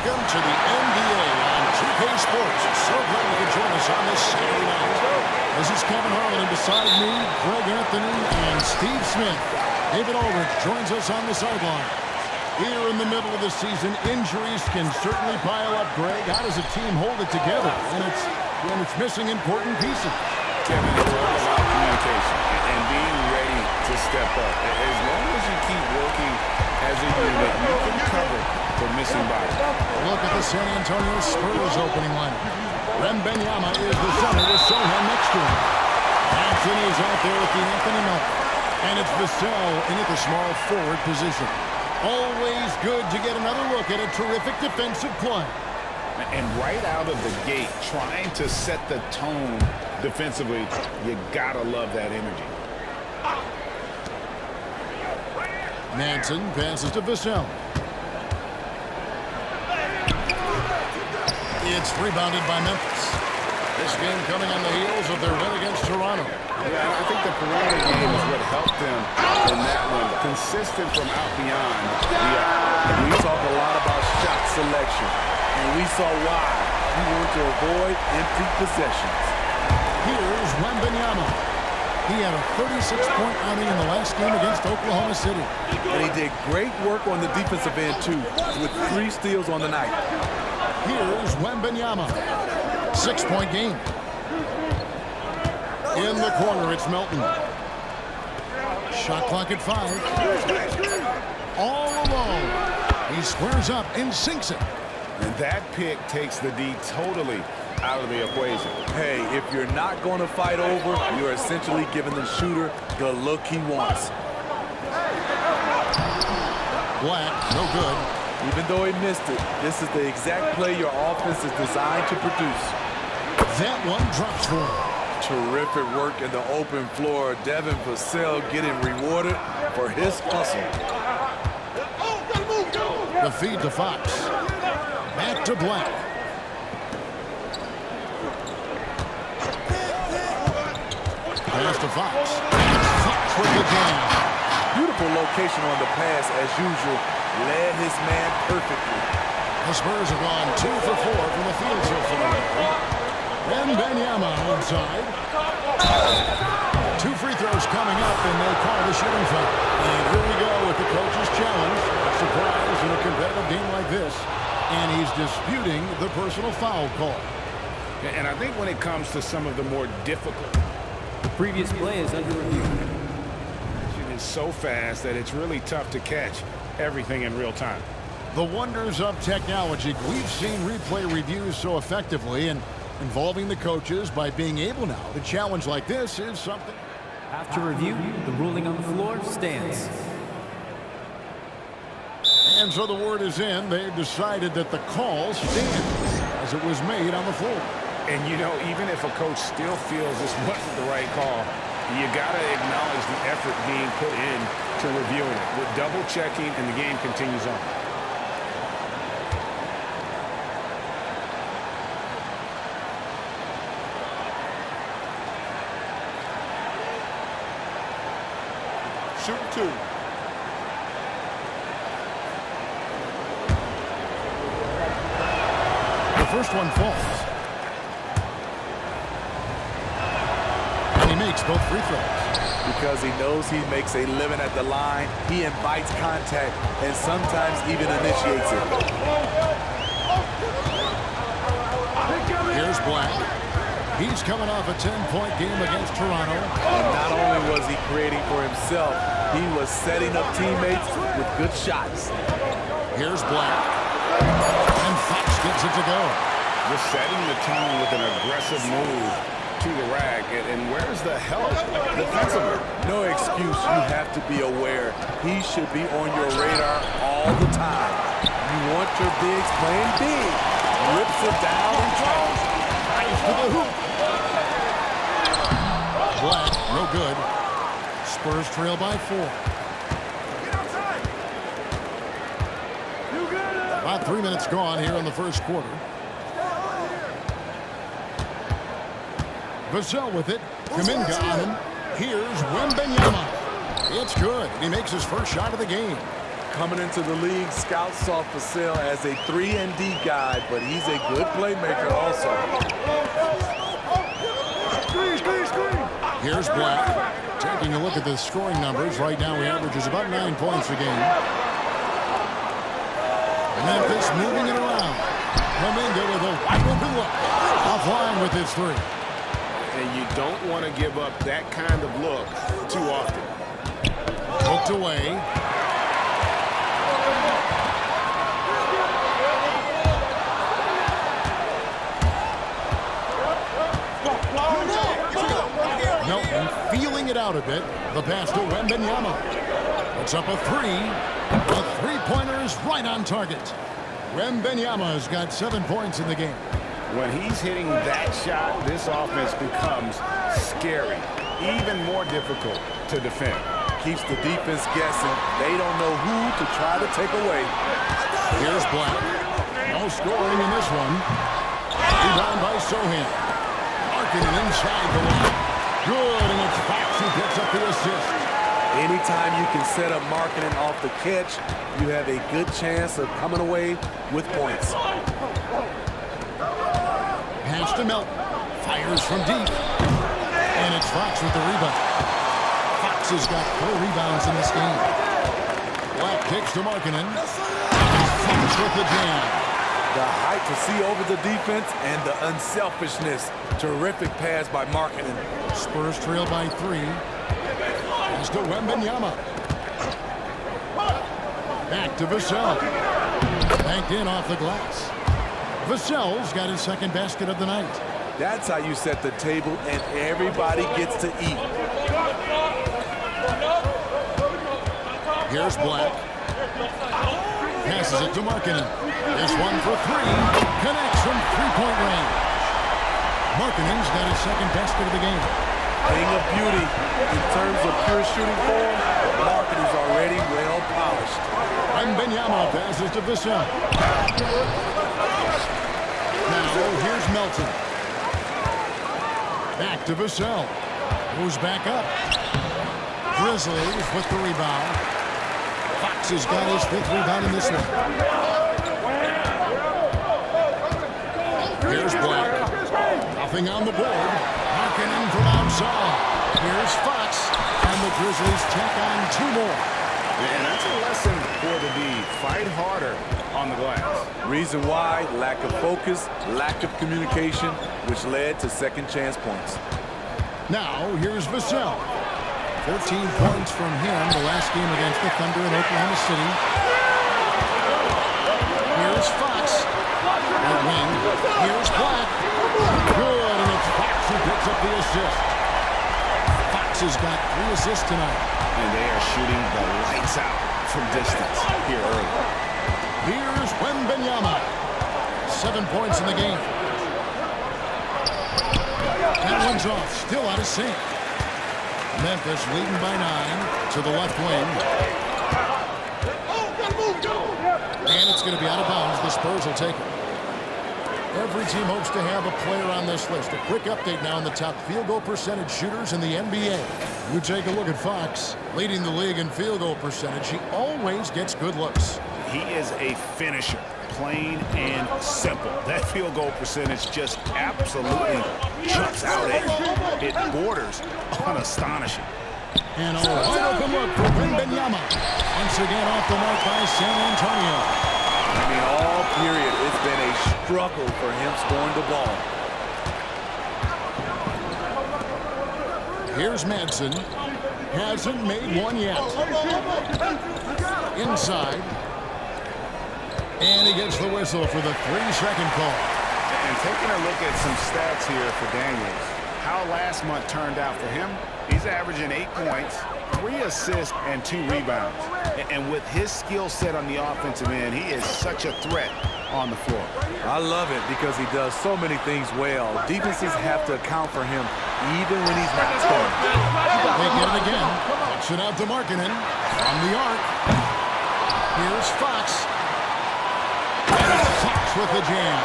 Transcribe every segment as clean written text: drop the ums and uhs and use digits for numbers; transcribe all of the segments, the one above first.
Welcome to the NBA on 2K Sports. So glad you could join us on this Saturday night. This is Kevin Harlan, and beside me, Greg Anthony and Steve Smith. David Aldridge joins us on the sideline. Here in the middle of the season, injuries can certainly pile up, Greg. How does a team hold it together when it's missing important pieces? Kevin, it's all about communication and being ready to step up. As long as you keep working as a unit, you can cover for missing bodies. Look at the San Antonio Spurs opening lineup. Wemby is the center with Sohan next to him. Anthony's out there with the Anthony Melt. And it's Vassell in at the small forward position. Always good to get another look at a terrific defensive play. And right out of the gate, trying to set the tone defensively, you gotta love that energy. Manson passes to Vassell. It's rebounded by Memphis. This game coming on the heels of their win against Toronto. Yeah, I think the perimeter game is what helped them in that one. Consistent from out beyond the arc. We talk a lot about shot selection, and we saw why. We want to avoid empty possessions. Here's Wemby. He had a 36-point outing in the last game against Oklahoma City. And he did great work on the defensive end, too, with 3 steals on the night. Here's Wemby. 6-point game. In the corner, it's Melton. Shot clock at 5. All alone. He squares up and sinks it. And that pick takes the D totally out of the equation. Hey, if you're not going to fight over, you're essentially giving the shooter the look he wants. Black, no good. Even though he missed it, this is the exact play your offense is designed to produce. That one drops for him. Terrific work in the open floor. Devin Vassell getting rewarded for his hustle. The feed to Fox. Back to Black. Pass to Fox. Fox with the jam. Beautiful location on the pass as usual. Led his man perfectly. The Spurs have gone 2 for 4 from the field so far. Wemby inside. 2 free throws coming up, and they call the shooting foul. And here we go with the coach's challenge. Surprise in a competitive game like this. And he's disputing the personal foul call. And I think when it comes to some of the more difficult, the previous play is under review. It is so fast that it's really tough to catch everything in real time. The wonders of technology. We've seen replay reviews so effectively, and involving the coaches by being able now to challenge like this is something. After review, the ruling on the floor stands. And so the word is in. They've decided that the call stands as it was made on the floor. And, you know, even if a coach still feels this wasn't the right call, you got to acknowledge the effort being put in to reviewing it. With double-checking, and the game continues on. Shoot 2. The first one falls. And he makes both free throws. Because he knows he makes a living at the line, he invites contact and sometimes even initiates it. Here's Black. He's coming off a 10-point game against Toronto. And not only was he creating for himself, he was setting up teammates with good shots. Here's Black. And Fox gets it to go. Just setting the tone with an aggressive move to the rack. And where's the help defensively? No excuse. You have to be aware. He should be on your radar all the time. You want your bigs playing big. Rips it down and tries. Nice to the hoop. Black, no good. Spurs trail by 4. About 3 minutes gone here in the first quarter. Vassell with it. Kuminga on him. Here's Wemby. It's good. He makes his first shot of the game. Coming into the league, scouts saw Vassell as a 3-and-D guy, but he's a good playmaker also. Here's Black. Taking a look at the scoring numbers. Right now he averages about 9 points a game. Memphis moving it around. Wemby with a wide open look. Offline with his three. And you don't want to give up that kind of look too often. Hooked away. Melton feeling it out a bit. The pass to Wembenyama. Puts up a three. The three-pointer is right on target. Wembenyama has got 7 points in the game. When he's hitting that shot, this offense becomes scary, even more difficult to defend. Keeps the defense guessing. They don't know who to try to take away. Here's Black. No scoring in this one. Rebound by Sohan. Marketing inside the line. Good, and it's Fox who picks up the assist. Anytime you can set up Marketing off the catch, you have a good chance of coming away with points. Pass to Melton. Fires from deep. And it's Fox with the rebound. Fox has got 4 rebounds in this game. Black kicks to Markkanen. Fox with the jam. The height to see over the defense and the unselfishness. Terrific pass by Markkanen. Spurs trail by 3. Pass to Wembenyama. Back to Vassell. Banked in off the glass. Vassell's got his second basket of the night. That's how you set the table and everybody gets to eat. Here's Black. Passes it to Markkanen. This one for 3. Connects from three-point range. Markkanen's got his second basket of the game. Thing of beauty. In terms of pure shooting form, Markkanen's already well polished. Wembenyama passes to Vassell. Now here's Melton. Back to Vassell. Goes back up. Grizzlies with the rebound. Fox has got his 5th rebound in this one. Here's Black. Nothing on the board. Markkanen from outside. Here's Fox. And the Grizzlies tack on 2 more. And that's a lesson for the D. Fight harder on the glass. Reason why, lack of focus, lack of communication, which led to second chance points. Now, here's Vassell. 13 points from him the last game against the Thunder in Oklahoma City. Here's Fox. Right wing. Here's Black. Good, and it's Fox who picks up the assist. Fox has got 3 assists tonight. And they are shooting the lights out from distance here early. Here's Wembenyama. 7 points in the game. That one's off. Still out of sync. Memphis leading by 9 to the left wing. And it's going to be out of bounds. The Spurs will take it. Every team hopes to have a player on this list. A quick update now on the top field goal percentage shooters in the NBA. You take a look at Fox, leading the league in field goal percentage. He always gets good looks. He is a finisher, plain and simple. That field goal percentage just absolutely jumps out at you. It borders on astonishing. And a wide open look for Wembenyama. Once again off the mark by San Antonio. I mean, all period, it's been a struggle for him scoring the ball. Here's Madsen. Hasn't made one yet. Inside. And he gets the whistle for the 3-second call. And taking a look at some stats here for Daniels, how last month turned out for him, he's averaging 8 points, 3 assists, and 2 rebounds. And with his skill set on the offensive end, he is such a threat on the floor. I love it because he does so many things well. Defenses have to account for him even when he's not scoring. They get it again. Puts it out to Markkanen from the arc. Here's Fox. And it's Fox with the jam.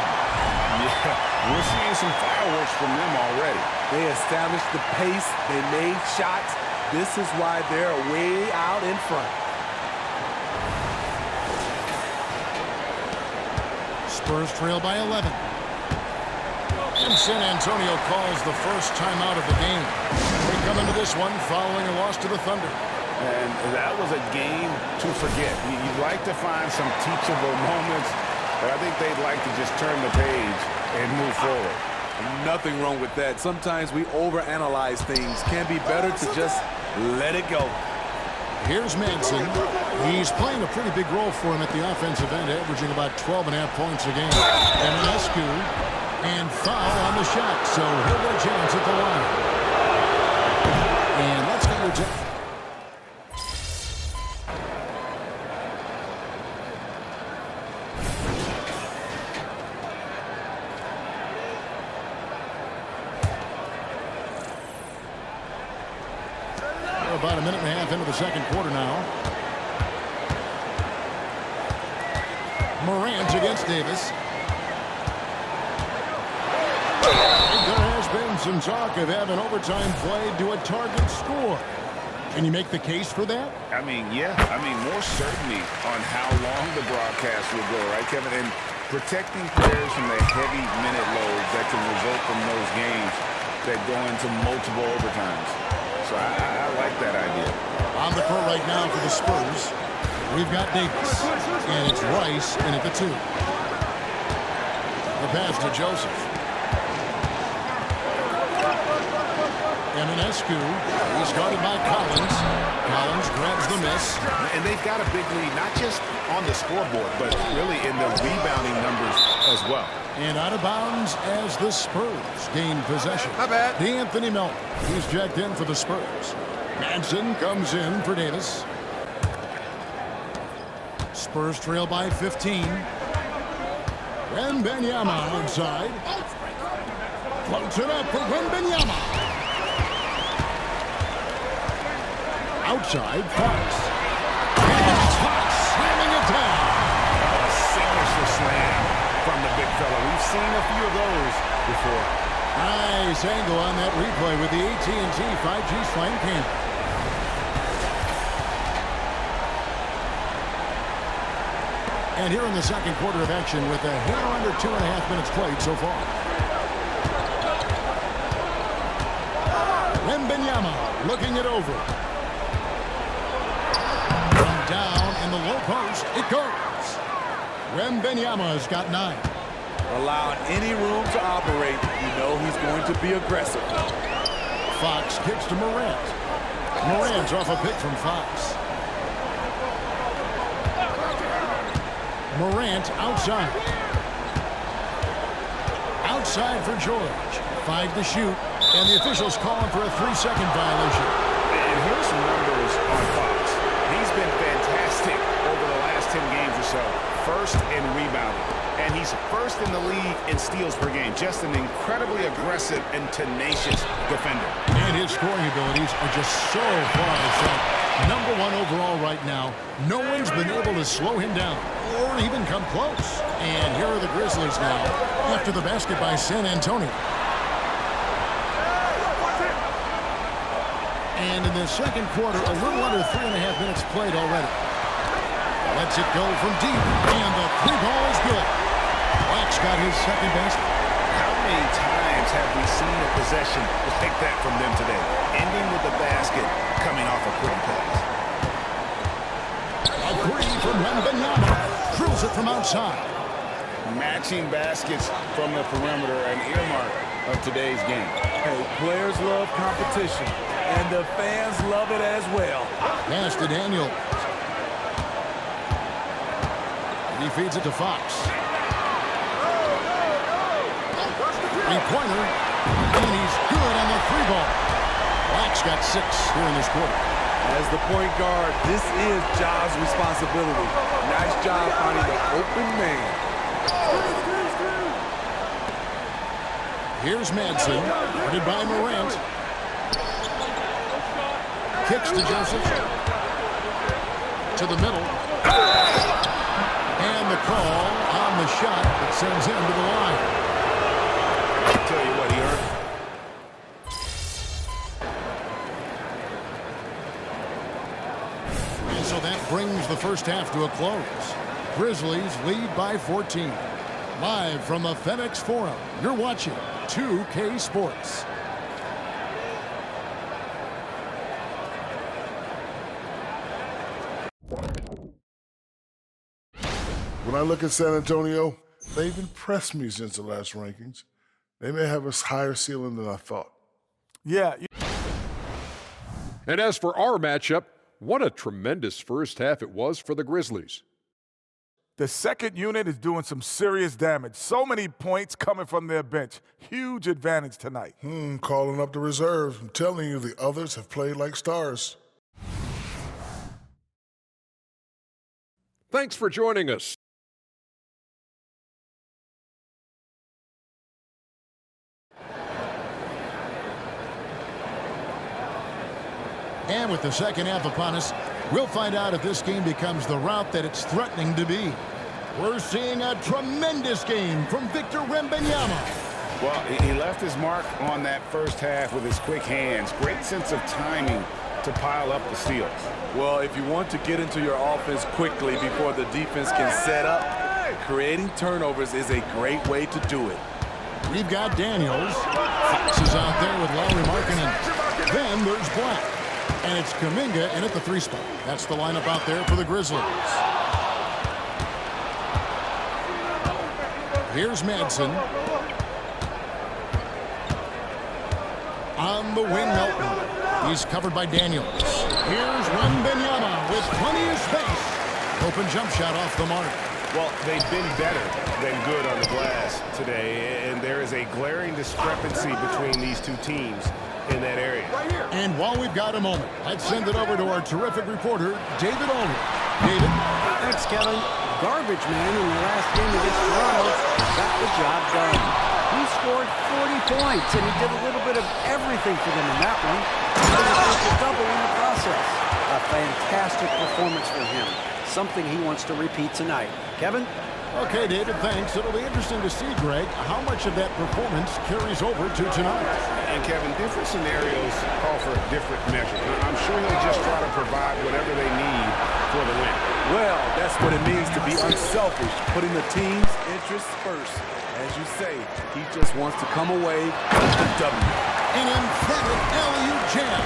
Yeah, we're seeing some fireworks from them already. They established the pace. They made shots. This is why they're way out in front. Spurs trail by 11. And San Antonio calls the first timeout of the game. They come into this one following a loss to the Thunder. And that was a game to forget. You'd like to find some teachable moments, but I think they'd like to just turn the page and move forward. Nothing wrong with that. Sometimes we overanalyze things. Can be better to just let it go. Here's Manson. He's playing a pretty big role for him at the offensive end, averaging about 12.5 points a game. And Ionescu, and foul on the shot. So he'll get a chance at the line. And let's get your check. About a minute and a half into the second quarter now. Morant against Davis. There has been some talk of having overtime played to a target score. Can you make the case for that? I mean, yeah. I mean, more certainty on how long the broadcast will go, right, Kevin? And protecting players from the heavy minute loads that can result from those games that go into multiple overtimes. So I like that idea. On the court right now for the Spurs, we've got Davis, and it's Rice in at the 2. The pass to Joseph. And Ionescu, he's guarded by Collins. Collins grabs the miss. And they've got a big lead, not just on the scoreboard, but really in the rebounding numbers as well. And out of bounds as the Spurs gain possession. Not bad. D'Anthony Melton, he's checked in for the Spurs. Manson comes in for Davis. Spurs trail by 15. Wembenyama outside. Floats it up for Wembenyama. Outside, Fox. And Fox slamming it down. Signature slam from the big fella. We've seen a few of those before. Nice angle on that replay with the AT&T 5G Slam Cam. And here in the second quarter of action with a hair under 2.5 minutes played so far. Wembenyama looking it over. From down in the low post, it goes. Wembenyama's got 9. Allowing any room to operate, you know he's going to be aggressive. Fox kicks to Morant. Morant's off a pick from Fox. Morant outside. Outside for George. 5 to shoot. And the officials calling for a 3-second violation. And here's some numbers on Fox. He's been fantastic over the last 10 games or so. First in rebounding. And he's first in the league in steals per game. Just an incredibly aggressive and tenacious defender. And his scoring abilities are just so far ahead. Number 1 overall right now. No one's been able to slow him down or even come close. And here are the Grizzlies now after the basket by San Antonio. And in the second quarter, a little under 3.5 minutes played already. Lets it go from deep, and the 3-ball is good. Wax got his second basket. How many times have we seen a possession like that from them today? Ending with the basket coming off a quick pass. A 3 from Wembenyama. Drills it from outside. Matching baskets from the perimeter, an earmark of today's game. Hey, players love competition, and the fans love it as well. Pass to Daniel. He feeds it to Fox. 3-pointer. And he's good on the 3-ball. Wax got 6 here in this quarter. As the point guard, this is Ja's responsibility. Nice job finding the open man. Here's Manson, guarded by Morant. Kicks to Joseph. To the middle. And the call on the shot that sends him to the line. I'll tell you what, he earned. And so that brings the first half to a close. Grizzlies lead by 14. Live from the FedEx Forum, you're watching 2K Sports. When I look at San Antonio, they've impressed me since the last rankings. They may have a higher ceiling than I thought. Yeah. And as for our matchup, what a tremendous first half it was for the Grizzlies. The second unit is doing some serious damage. So many points coming from their bench. Huge advantage tonight. Calling up the reserves. I'm telling you, the others have played like stars. Thanks for joining us. And with the second half upon us, we'll find out if this game becomes the route that it's threatening to be. We're seeing a tremendous game from Victor Wembanyama. Well, he left his mark on that first half with his quick hands. Great sense of timing to pile up the steals. Well, if you want to get into your offense quickly before the defense can set up, creating turnovers is a great way to do it. We've got Daniels. Fox is out there with Lauri Markkanen. Then there's Black. And it's Kuminga in at the 3 spot. That's the lineup out there for the Grizzlies. Here's Madsen. On the wing, Melton. He's covered by Daniels. Here's Wembanyama with plenty of space. Open jump shot off the mark. Well, they've been better than good on the glass today, and there is a glaring discrepancy between these two teams in that area. And while we've got a moment, let's send it over to our terrific reporter, David Ulrich. David? Thanks, Kevin. Garbage man in the last game against Toronto got the job done. He scored 40 points, and he did a little bit of everything for them in that one. He was a triple-double in the process. A fantastic performance for him. Something he wants to repeat tonight. Kevin? Okay, David, thanks. It'll be interesting to see, Greg, how much of that performance carries over to tonight. And, Kevin, different scenarios call for a different measure. I'm sure he'll just try to provide whatever they need for the win. Well, that's what it means to be unselfish, putting the team's interests first. As you say, he just wants to come away with the W. An emphatic alley-oop jam.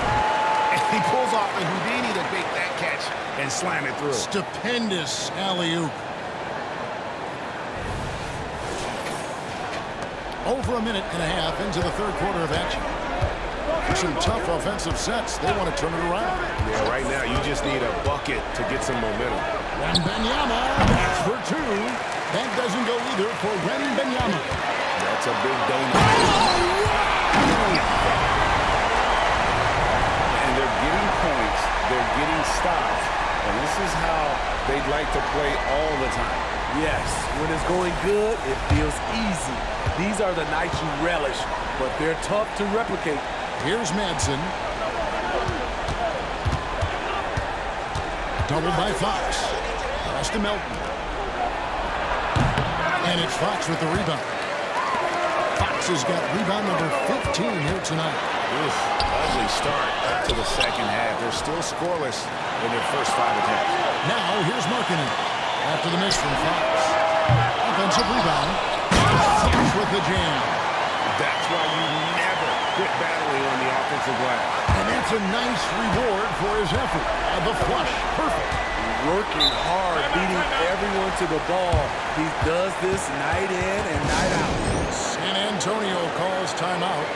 And he pulls off the Houdini to make that catch and slam it through. Stupendous alley-oop. Over a minute and a half into the third quarter of action. Some tough offensive sets. They want to turn it around. Yeah, right now you just need a bucket to get some momentum. Wembanyama, that's for 2. That doesn't go either for Wembanyama. That's a big donut. And they're getting points. They're getting stops. And this is how they'd like to play all the time. Yes, when it's going good, it feels easy. These are the nights you relish, but they're tough to replicate. Here's Madsen. Doubled by Fox. Pass to Melton. And it's Fox with the rebound. Fox has got rebound number 15 here tonight. Oof, ugly start to the second half. They're still scoreless in their first 5 attempts. Now here's Markkanen. After the miss from Fox. Offensive rebound. Fox with the jam. That's why you never quit battling on the offensive glass. And that's a nice reward for his effort. The flush. Perfect. Working hard, beating everyone to the ball. He does this night in and night out. San Antonio calls timeout.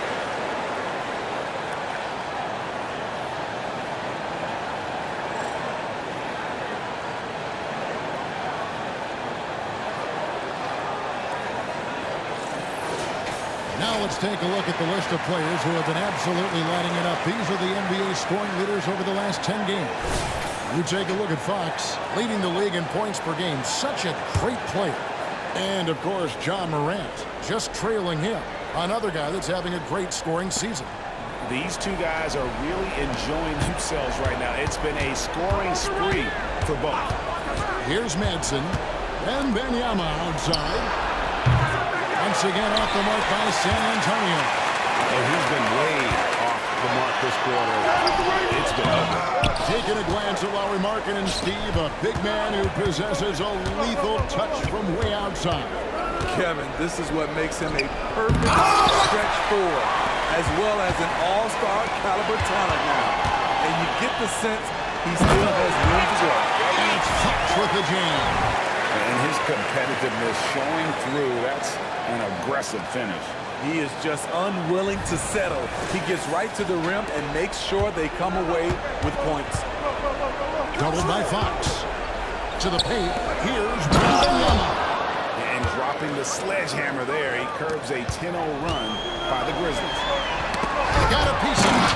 Now let's take a look at the list of players who have been absolutely lighting it up. These are the NBA scoring leaders over the last 10 games. You take a look at Fox, leading the league in points per game. Such a great player. And, of course, John Morant, just trailing him. Another guy that's having a great scoring season. These two guys are really enjoying themselves right now. It's been a scoring spree for both. Here's Madsen. And Wembanyama outside. Once again off the mark by San Antonio. And he's been way off the mark this quarter. It's been ugly. Taking a glance at Lauri Markkanen and Steve, a big man who possesses a lethal touch from way outside. Kevin, this is what makes him a perfect stretch forward, as well as an all-star caliber talent now. And you get the sense he still has room to grow. And it's Fox with the jam. And his competitiveness showing through. That's an aggressive finish. He is just unwilling to settle. He gets right to the rim and makes sure they come away with points. Doubled by Fox. To the paint. Here's Wemby. And dropping the sledgehammer there, he curbs a 10-0 run by the Grizzlies. Got a piece of it.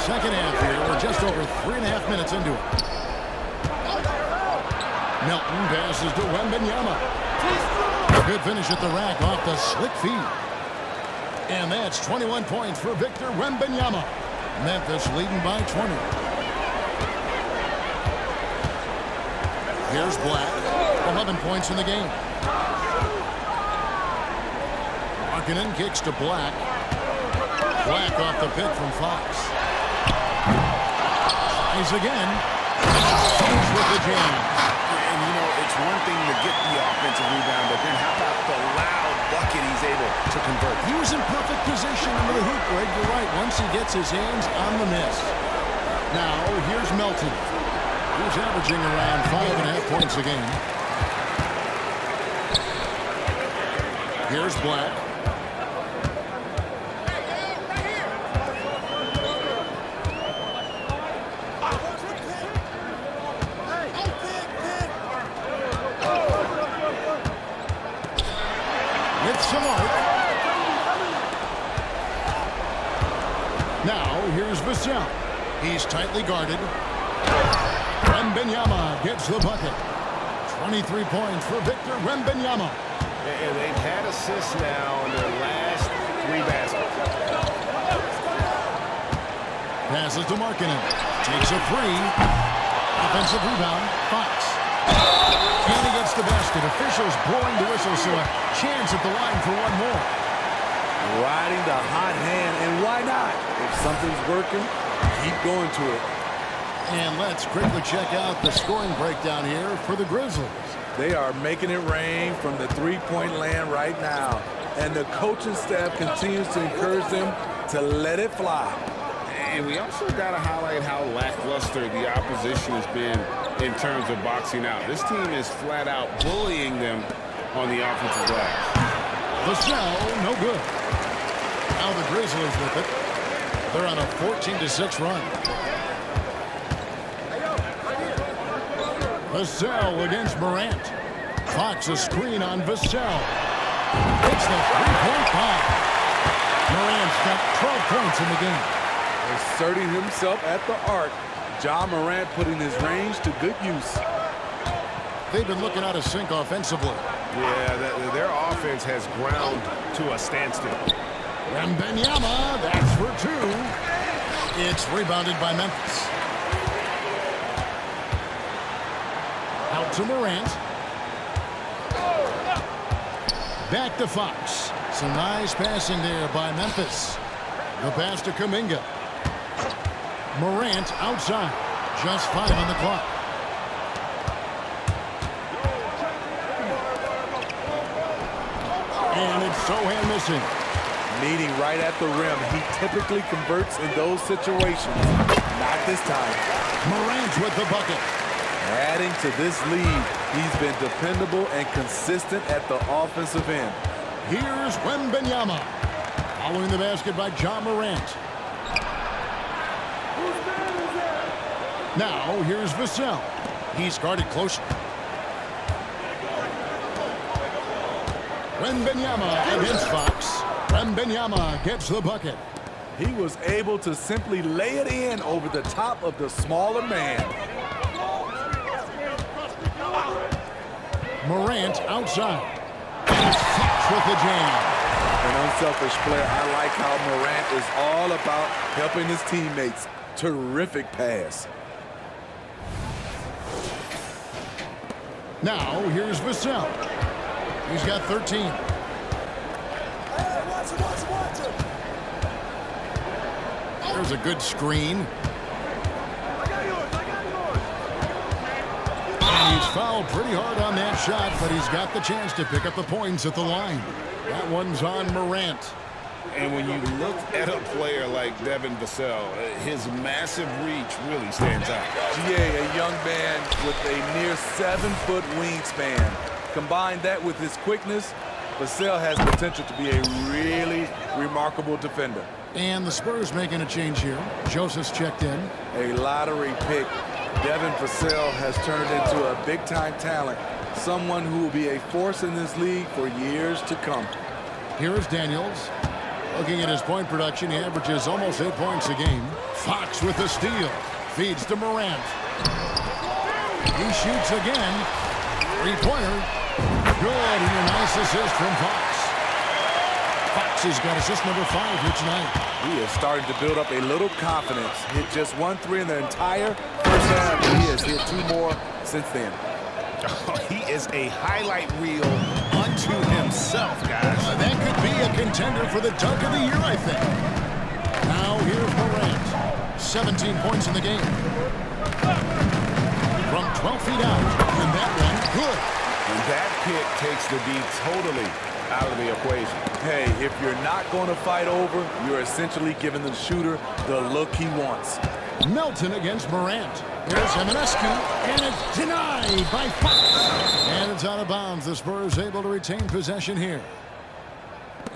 Second half here. We're just over 3.5 minutes into it. Melton passes to Wemby. Good finish at the rack off the slick feed. And that's 21 points for Victor Wembanyama. Memphis leading by 20. Here's Black. 11 points in the game. Markkanen kicks to Black. Black off the pick from Fox. Tries again. Fox with the jam. And, you know, it's one thing to get the offensive rebound, but then how about the loud bucket he's able to convert? He was in perfect position under the hoop, Greg. You're right. Once he gets his hands on the miss. Now, here's Melton. He's averaging around 5.5 points a game. Here's Black. With some art. Now, here's Vassell. He's tightly guarded. Wembanyama gets the bucket. 23 points for Victor Wembanyama. And they've had assists now in their last 3 baskets. Passes to Markkanen. Takes a 3. Offensive rebound. Fox. And he gets the basket. Officials blowing the whistle, so a chance at the line for one more. Riding the hot hand, and why not? If something's working, keep going to it. And let's quickly check out the scoring breakdown here for the Grizzlies. They are making it rain from the three-point land right now. And the coaching staff continues to encourage them to let it fly. And we also got to highlight how lackluster the opposition has been in terms of boxing out. This team is flat out bullying them on the offensive glass. Vassell, no good. Now the Grizzlies with it. They're on a 14-6 run. Vassell against Morant. Fox a screen on Vassell. Hits the three-point foul. Morant's got 12 points in the game. Asserting himself at the arc. Ja Morant putting his range to good use. They've been looking out of sync offensively. Yeah, their offense has ground to a standstill. Wembanyama, that's for 2. It's rebounded by Memphis. Out to Morant. Back to Fox. Some nice passing there by Memphis. The pass to Kuminga. Morant outside. Just 5 on the clock. And it's Sohan missing. Meeting right at the rim. He typically converts in those situations. Not this time. Morant with the bucket. Adding to this lead, he's been dependable and consistent at the offensive end. Here's Wembanyama. Following the basket by Ja Morant. Now, here's Vassell. He's guarded closely. Wembanyama against Fox. Wembanyama gets the bucket. He was able to simply lay it in over the top of the smaller man. Morant outside. And it's Fox with the jam. An unselfish player. I like how Morant is all about helping his teammates. Terrific pass. Now, here's Vassell. He's got 13. There's a good screen. And he's fouled pretty hard on that shot, but he's got the chance to pick up the points at the line. That one's on Morant. And when you look at a player like Devin Vassell, his massive reach really stands out. GA, a young man with a near 7-foot wingspan. Combine that with his quickness, Vassell has potential to be a really remarkable defender. And the Spurs making a change here. Joseph's checked in. A lottery pick. Devin Vassell has turned into a big-time talent, someone who will be a force in this league for years to come. Here is Daniels. Looking at his point production, he averages almost 8 points a game. Fox with the steal. Feeds to Morant. He shoots again. Three-pointer. Good, and a nice assist from Fox. Fox has got assist number 5 here tonight. He is starting to build up a little confidence. Hit just 1 3 in the entire first half, and he has hit 2 more since then. He is a highlight reel unto himself, guys. That could be a contender for the dunk of the year, I think. Now here's Morant. 17 points in the game. From 12 feet out, and that one, good. And that pick takes the D totally out of the equation. Hey, if you're not going to fight over, you're essentially giving the shooter the look he wants. Melton against Morant. Here's Eminescu, and it's denied by Fox. And it's out of bounds. The Spurs able to retain possession here.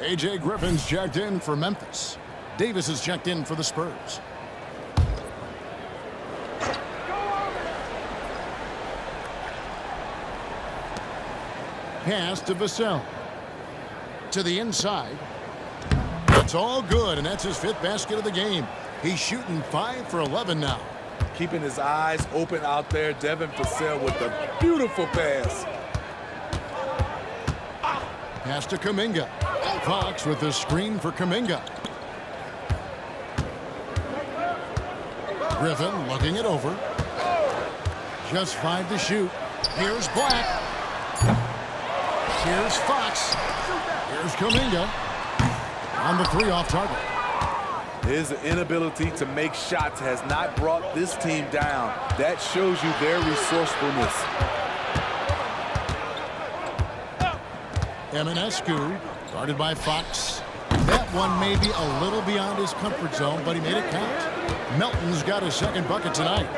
A.J. Griffin's checked in for Memphis. Davis is checked in for the Spurs. Pass to Vassell. To the inside. It's all good, and that's his 5th basket of the game. He's shooting 5 for 11 now. Keeping his eyes open out there, Devin Vassell with a beautiful pass. Pass to Kuminga. Fox with the screen for Kuminga. Griffin looking it over. Just 5 to shoot. Here's Black. Here's Fox. Here's Kuminga. On the 3 off target. His inability to make shots has not brought this team down. That shows you their resourcefulness. Eminescu, guarded by Fox. That one may be a little beyond his comfort zone, but he made it count. Melton's got his 2nd bucket tonight.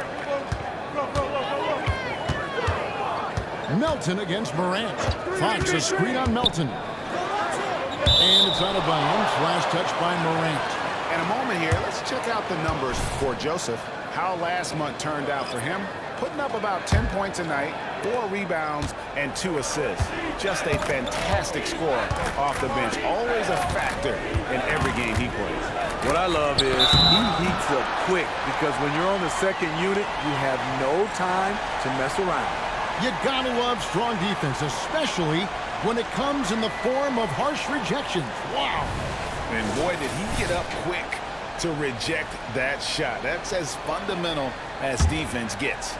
Melton against Morant. Fox, a screen on Melton. And it's out of bounds. Last touch by Morant. In a moment here, let's check out the numbers for Joseph. How last month turned out for him. Putting up about 10 points a night, 4 rebounds, and 2 assists. Just a fantastic scorer off the bench. Always a factor in every game he plays. What I love is he heats up quick because when you're on the 2nd unit, you have no time to mess around. You gotta love strong defense, especially when it comes in the form of harsh rejections. Wow. And boy, did he get up quick to reject that shot. That's as fundamental as defense gets.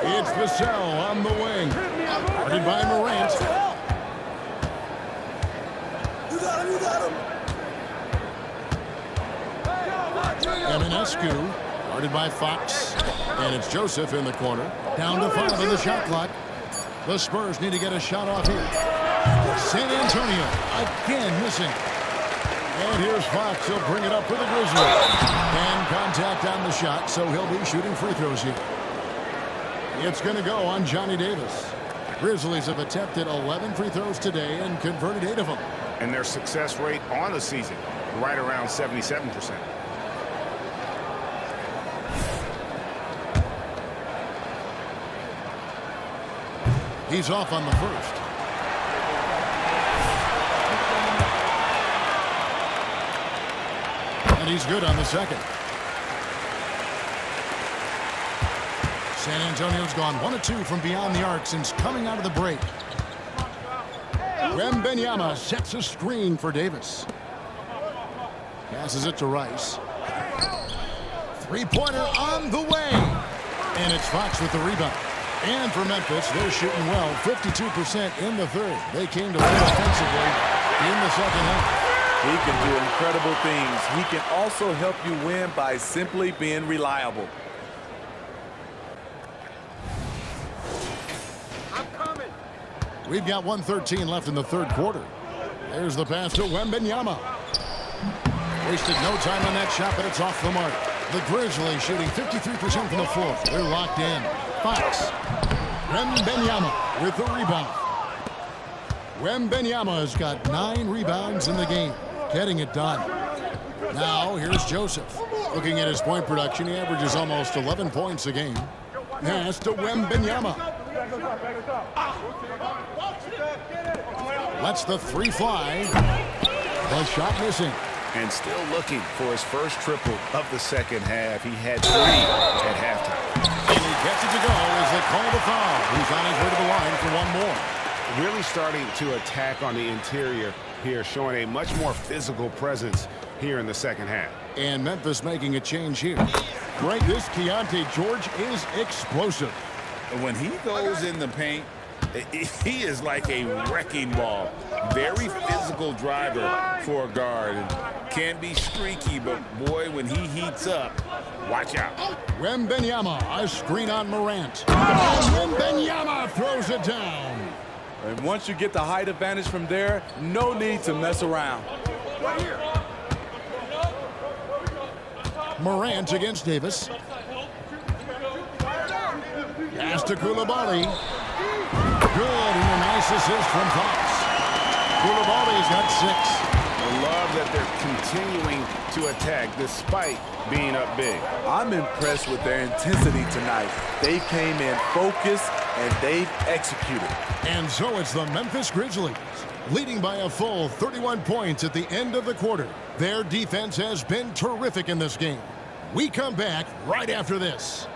It's Vassell on the wing. Guarded by Morant. You got him. Eminescu, guarded by Fox. And it's Joseph in the corner. Down to 5 in the shot clock. The Spurs need to get a shot off here. San Antonio again missing. And here's Fox. He'll bring it up for the Grizzlies. And contact on the shot, so he'll be shooting free throws here. It's going to go on Johnny Davis. Grizzlies have attempted 11 free throws today and converted 8 of them. And their success rate on the season, right around 77%. He's off on the first. And he's good on the second. San Antonio's gone 1 of 2 from beyond the arc since coming out of the break. Wemby sets a screen for Davis. Passes it to Rice. 3-pointer on the way. And it's Fox with the rebound. And for Memphis, they're shooting well, 52% in the third. They came to play offensively in the second half. He can do incredible things. He can also help you win by simply being reliable. We've got 1:13 left in the third quarter. There's the pass to Wemby. Wasted no time on that shot, but it's off the mark. The Grizzlies shooting 53% from the floor. They're locked in. Fox. Wemby with the rebound. Wemby has got 9 rebounds in the game, getting it done. Now here's Joseph. Looking at his point production, he averages almost 11 points a game. Pass to Wemby. Lets the 3 fly. The shot missing. And still looking for his first triple of the second half. He had 3 at halftime. And he gets it to go as they call the foul. He's on his way to the line for one more. Really starting to attack on the interior here, showing a much more physical presence here in the second half. And Memphis making a change here. Greg, this Keontae George is explosive. When he goes in the paint, he is like a wrecking ball. Very physical driver for a guard. And can be streaky, but boy, when he heats up, watch out. Wemby, a screen on Morant. Wemby throws it down. And once you get the height advantage from there, no need to mess around. Morant against Davis. Pass to Koulibaly. Good, and a nice assist from Fox. Koulibaly's got 6. I love that they're continuing to attack despite being up big. I'm impressed with their intensity tonight. They came in focused, and they've executed. And so it's the Memphis Grizzlies, leading by a full 31 points at the end of the quarter. Their defense has been terrific in this game. We come back right after this.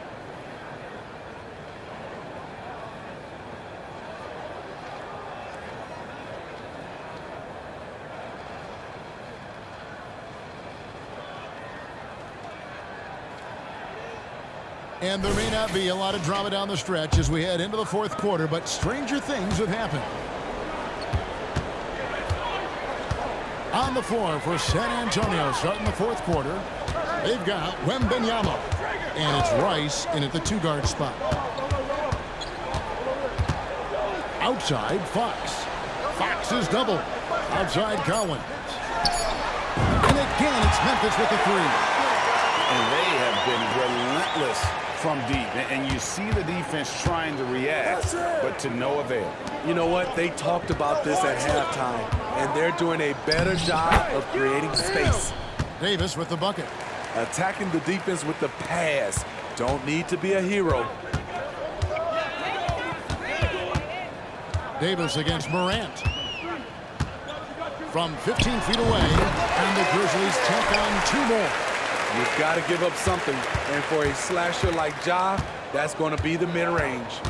And there may not be a lot of drama down the stretch as we head into the fourth quarter, but stranger things have happened. On the floor for San Antonio starting the fourth quarter, they've got Wemby, and it's Rice in at the 2-guard spot. Outside, Fox. Fox is double. Outside, Collins. And again, it's Memphis with the 3. And they have been relentless from deep. And you see the defense trying to react, but to no avail. You know what? They talked about this at halftime, and they're doing a better job of creating space. Davis with the bucket. Attacking the defense with the pass. Don't need to be a hero. Davis against Morant. From 15 feet away, and the Grizzlies take on 2 more. You've got to give up something, and for a slasher like Ja, that's going to be the mid-range.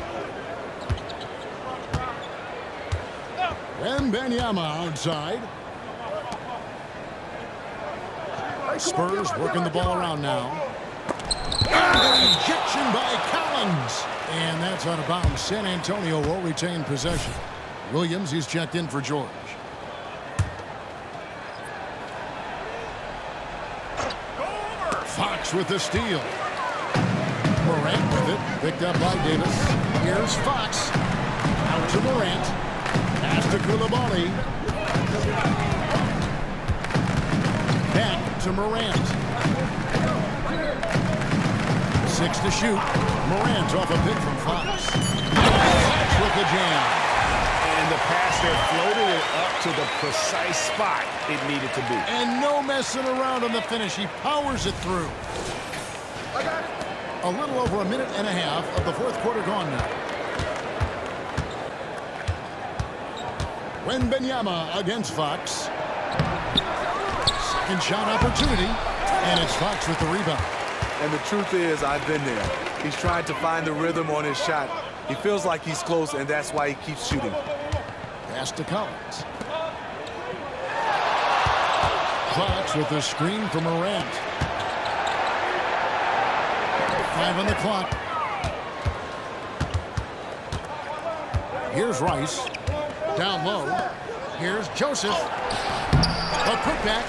Wemby outside. Spurs working the ball around now. Ejection by Collins. And that's out of bounds. San Antonio will retain possession. Williams, he's checked in for George. Fox with the steal. Morant with it. Picked up by Davis. Here's Fox. Out to Morant. Pass to Koulibaly. Back to Morant. 6 to shoot. Morant off a pick from Fox. Fox with the jam. And the pass there floated it up to the precise spot it needed to be. And no messing around on the finish. He powers it through. A little over a minute and a half of the fourth quarter gone now. Wemby against Fox. Second shot opportunity. And it's Fox with the rebound. And the truth is, I've been there. He's trying to find the rhythm on his shot. He feels like he's close, and that's why he keeps shooting. Pass to Collins. Fox with the screen from Morant. 5 on the clock. Here's Rice. Down low. Here's Joseph. A putback.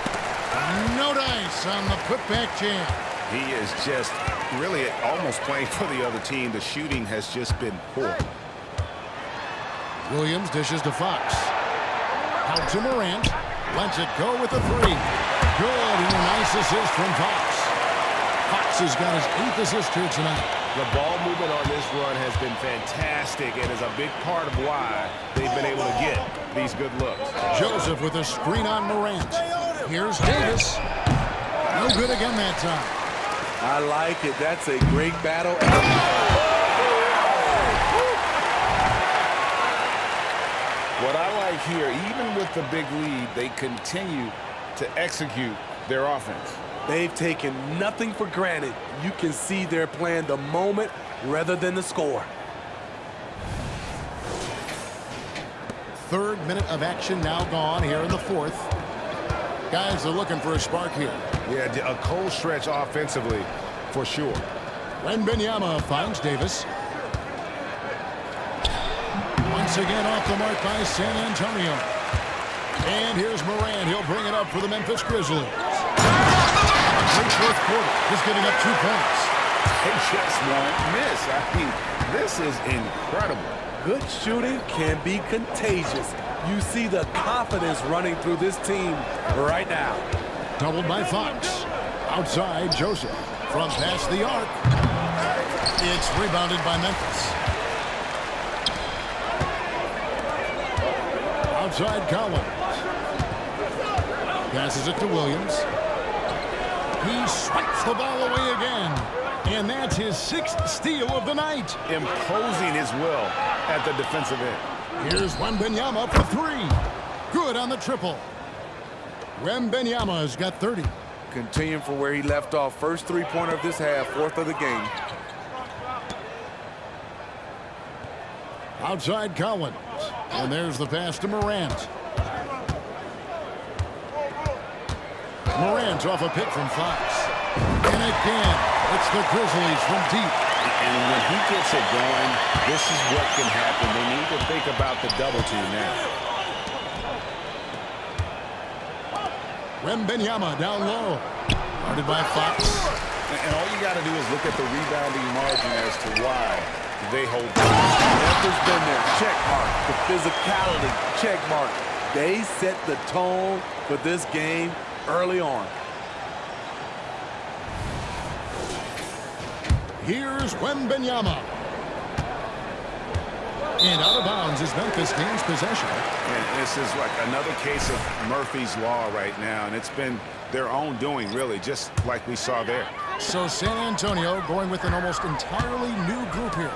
No dice on the putback jam. He is just really almost playing for the other team. The shooting has just been poor. Williams dishes to Fox. Out to Morant. Lets it go with the three. Good, and a nice assist from Fox. Fox has got his 8th assist here tonight. The ball movement on this run has been fantastic and is a big part of why they've been able to get these good looks. Joseph with a screen on Morant. Here's Davis. No good again that time. I like it. That's a great battle. What I like here, even with the big lead, they continue to execute their offense. They've taken nothing for granted. You can see they're playing the moment rather than the score. 3rd minute of action now gone here in the 4th. Guys are looking for a spark here. Yeah, a cold stretch offensively for sure. Wemby finds Davis. Once again off the mark by San Antonio. And here's Morant. He'll bring it up for the Memphis Grizzlies. Great 4th quarter. Just giving up 2 points. They just won't miss. I mean, this is incredible. Good shooting can be contagious. You see the confidence running through this team right now. Doubled by Fox. Outside, Joseph. From past the arc. It's rebounded by Memphis. Outside Collins. Passes it to Williams. He swipes the ball away again. And that's his 6th steal of the night. Imposing his will at the defensive end. Here's Wemby for 3. Good on the triple. Wemby has got 30. Continuing from where he left off. First 3-pointer of this half, 4th of the game. Outside Collins. And there's the pass to Morant. Morant off a pick from Fox. And again, it's the Grizzlies from deep. And when he gets it going, this is what can happen. They need to think about the double team now. Wemby down low. Guarded by Fox. And all you got to do is look at the rebounding margin as to why they hold on. Memphis been there. Check mark. The physicality. Check mark. They set the tone for this game early on. Here's Wemby. And out of bounds is Memphis gains possession. And this is like another case of Murphy's Law right now, and it's been their own doing, really, just like we saw there. So San Antonio going with an almost entirely new group here.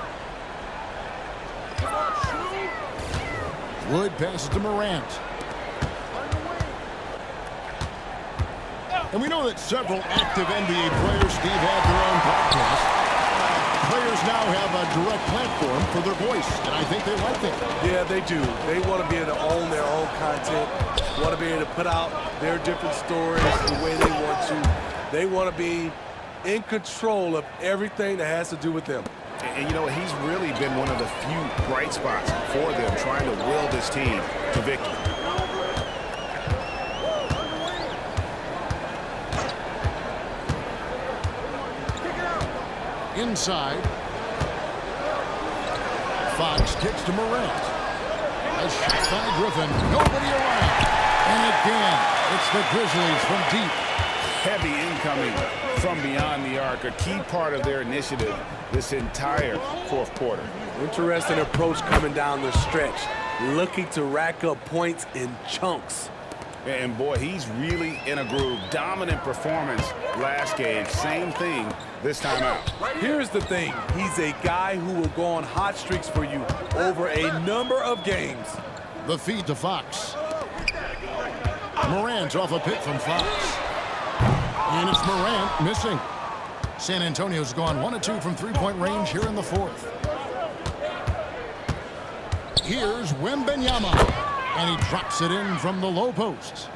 Wood passes to Morant. And we know that several active NBA players, Steve, have their own podcast. Players now have a direct platform for their voice, and I think they like that. Yeah, they do. They want to be able to own their own content, want to be able to put out their different stories the way they want to. They want to be in control of everything that has to do with them. And you know, he's really been one of the few bright spots for them, trying to will this team to victory. Inside. Fox kicks to Morant. A shot by Griffin. Nobody around. And again, it's the Grizzlies from deep. Heavy incoming from beyond the arc, a key part of their initiative this entire 4th quarter. Interesting approach coming down the stretch, looking to rack up points in chunks. And boy, he's really in a groove. Dominant performance last game. Same thing this time out. Here's the thing. He's a guy who will go on hot streaks for you over a number of games. The feed to Fox. Morant off a pick from Fox. And it's Morant missing. San Antonio's gone 1 of 2 from 3-point range here in the 4th. Here's Wemby. And he drops it in from the low post.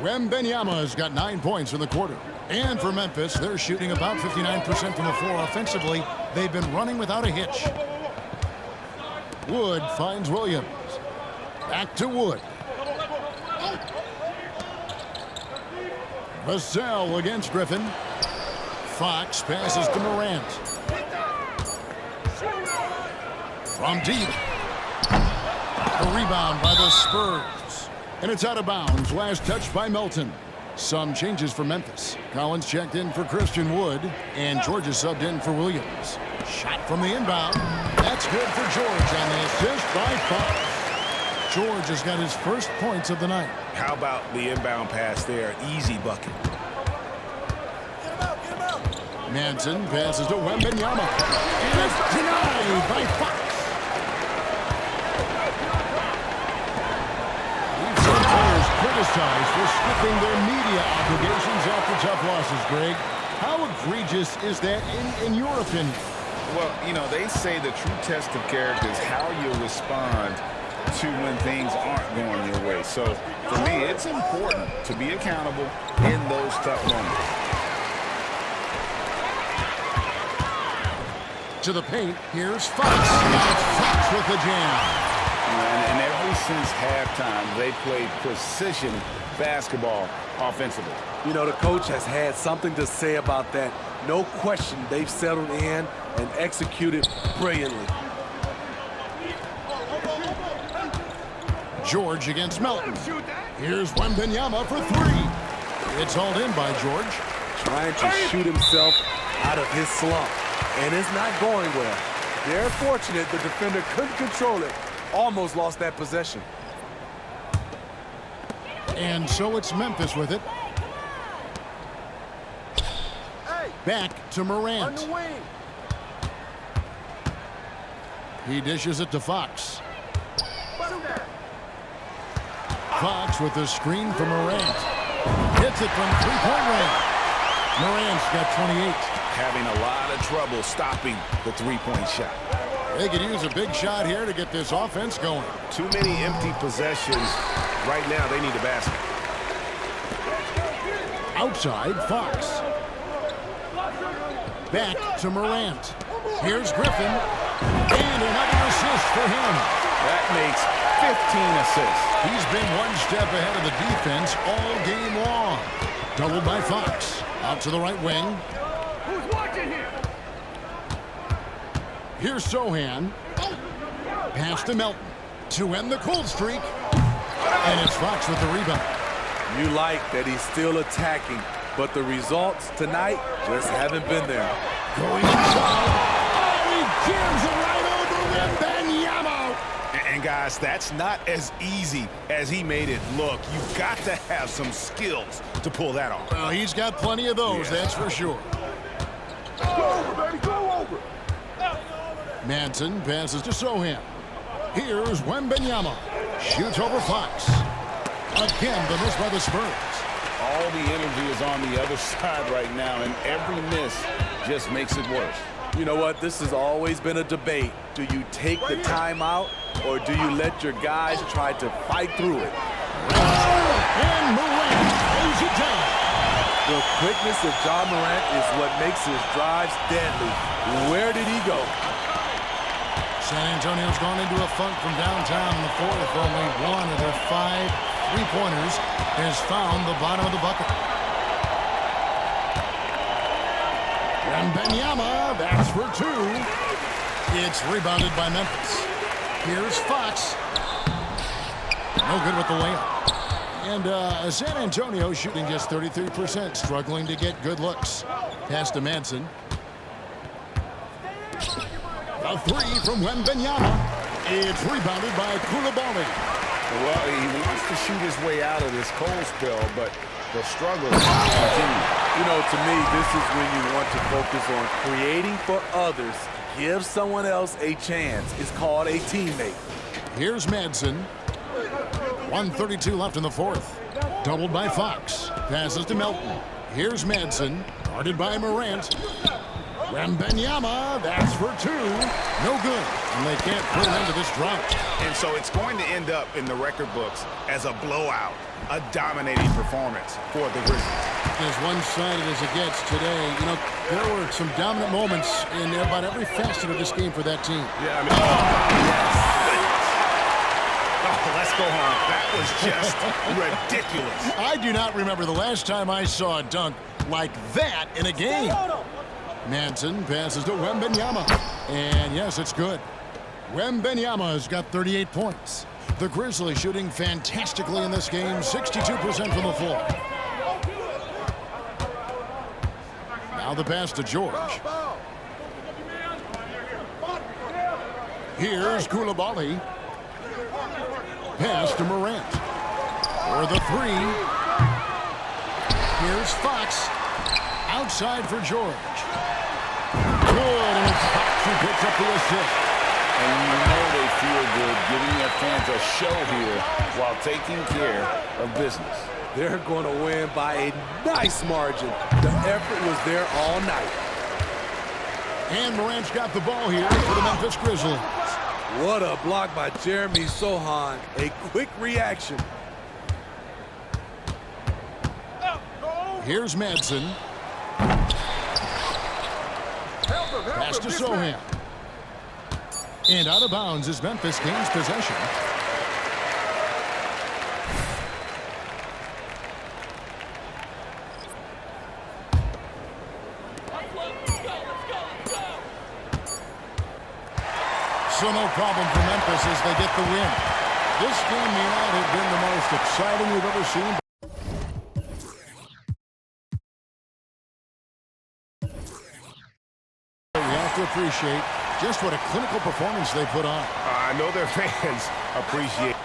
Wemby has got 9 points in the quarter. And for Memphis, they're shooting about 59% from the floor offensively. They've been running without a hitch. Wood finds Williams. Back to Wood. Vassell against Griffin. Fox passes to Morant. From deep. A rebound by the Spurs. And it's out of bounds. Last touch by Melton. Some changes for Memphis. Collins checked in for Christian Wood. And George is subbed in for Williams. Shot from the inbound. That's good for George on the assist by Fox. George has got his first points of the night. How about the inbound pass there? Easy bucket. Manson passes to Wembenyama. And it's denied by Fox. We've seen players criticized for skipping their media obligations after tough losses, Greg. How egregious is that in your opinion? Well, you know, they say the true test of character is how you respond to when things aren't going your way. So, for me, it's important to be accountable in those tough moments. To the paint, here's Fox. Fox with the jam. And ever since halftime, they played precision basketball offensively. You know, the coach has had something to say about that. No question, they've settled in and executed brilliantly. George against Melton. Here's Wembenyama for three. It's hauled in by George. Trying to shoot himself out of his slump. And it's not going well. They're fortunate the defender couldn't control it. Almost lost that possession. And so it's Memphis with it. Back to Morant. He dishes it to Fox. Fox with the screen for Morant. Hits it from three-point range. Morant's got 28. Having a lot of trouble stopping the three-point shot. They could use a big shot here to get this offense going. Too many empty possessions. Right now, they need a basket. Outside, Fox. Back to Morant. Here's Griffin. And another assist for him. That makes 15 assists. He's been one step ahead of the defense all game long. Doubled by Fox. Out to the right wing. Who's watching here? Here's Sohan. Pass to Melton to end the cold streak. And it's Fox with the rebound. You like that he's still attacking, but the results tonight just haven't been there. Going inside. Oh, he jams it right over Wembenyama. And guys, that's not as easy as he made it look. You've got to have some skills to pull that off. Well, he's got plenty of those, that's for sure. Go over, baby, go over. Manson passes to Sohan. Here's Wembenyama. Shoots over Fox. Again, the miss by the Spurs. All the energy is on the other side right now, and every miss just makes it worse. You know what? This has always been a debate. Do you take the timeout, or do you let your guys try to fight through it? And Morant lays it down. The quickness of John Morant is what makes his drives deadly. Where did he go? San Antonio's gone into a funk from downtown in the fourth. Only one of their 5 three-pointers has found the bottom of the bucket. Wembenyama, that's for 2. It's rebounded by Memphis. Here's Fox. No good with the layup. And San Antonio shooting just 33%, struggling to get good looks. Pass to Manson. A 3 from Wembenyama. It's rebounded by Koulibaly. Well, he wants to shoot his way out of this cold spell, but the struggle continues. You know, to me, this is when you want to focus on creating for others. Give someone else a chance. It's called a teammate. Here's Manson. 1:32 left in the fourth. Doubled by Fox. Passes to Melton. Here's Manson. Guarded by Morant. Wembenyama, that's for 2. No good. And they can't put an end to this drought. And so it's going to end up in the record books as a blowout, a dominating performance for the Grizzlies. As one-sided as it gets today, you know, there were some dominant moments in about every facet of this game for that team. Yeah, I mean, Oh, let's go home. That was just ridiculous. I do not remember the last time I saw a dunk like that in a game. Manson passes to Wembenyama. And yes, it's good. Wembenyama has got 38 points. The Grizzlies shooting fantastically in this game, 62% from the floor. Now the pass to George. Here's Koulibaly. Pass to Morant. For the three. Here's Fox. Outside for George. Good, and it's Fox who picks up the assist. And you know they feel good giving their fans a show here while taking care of business. They're going to win by a nice margin. The effort was there all night. And Morant's got the ball here for the Memphis Grizzlies. What a block by Jeremy Sohan. A quick reaction. Here's Madsen. Pass to Sohan. And out of bounds as Memphis gains possession. So no problem for Memphis as they get the win. This game may not have been the most exciting we've ever seen. We have to appreciate just what a clinical performance they put on. I know their fans appreciate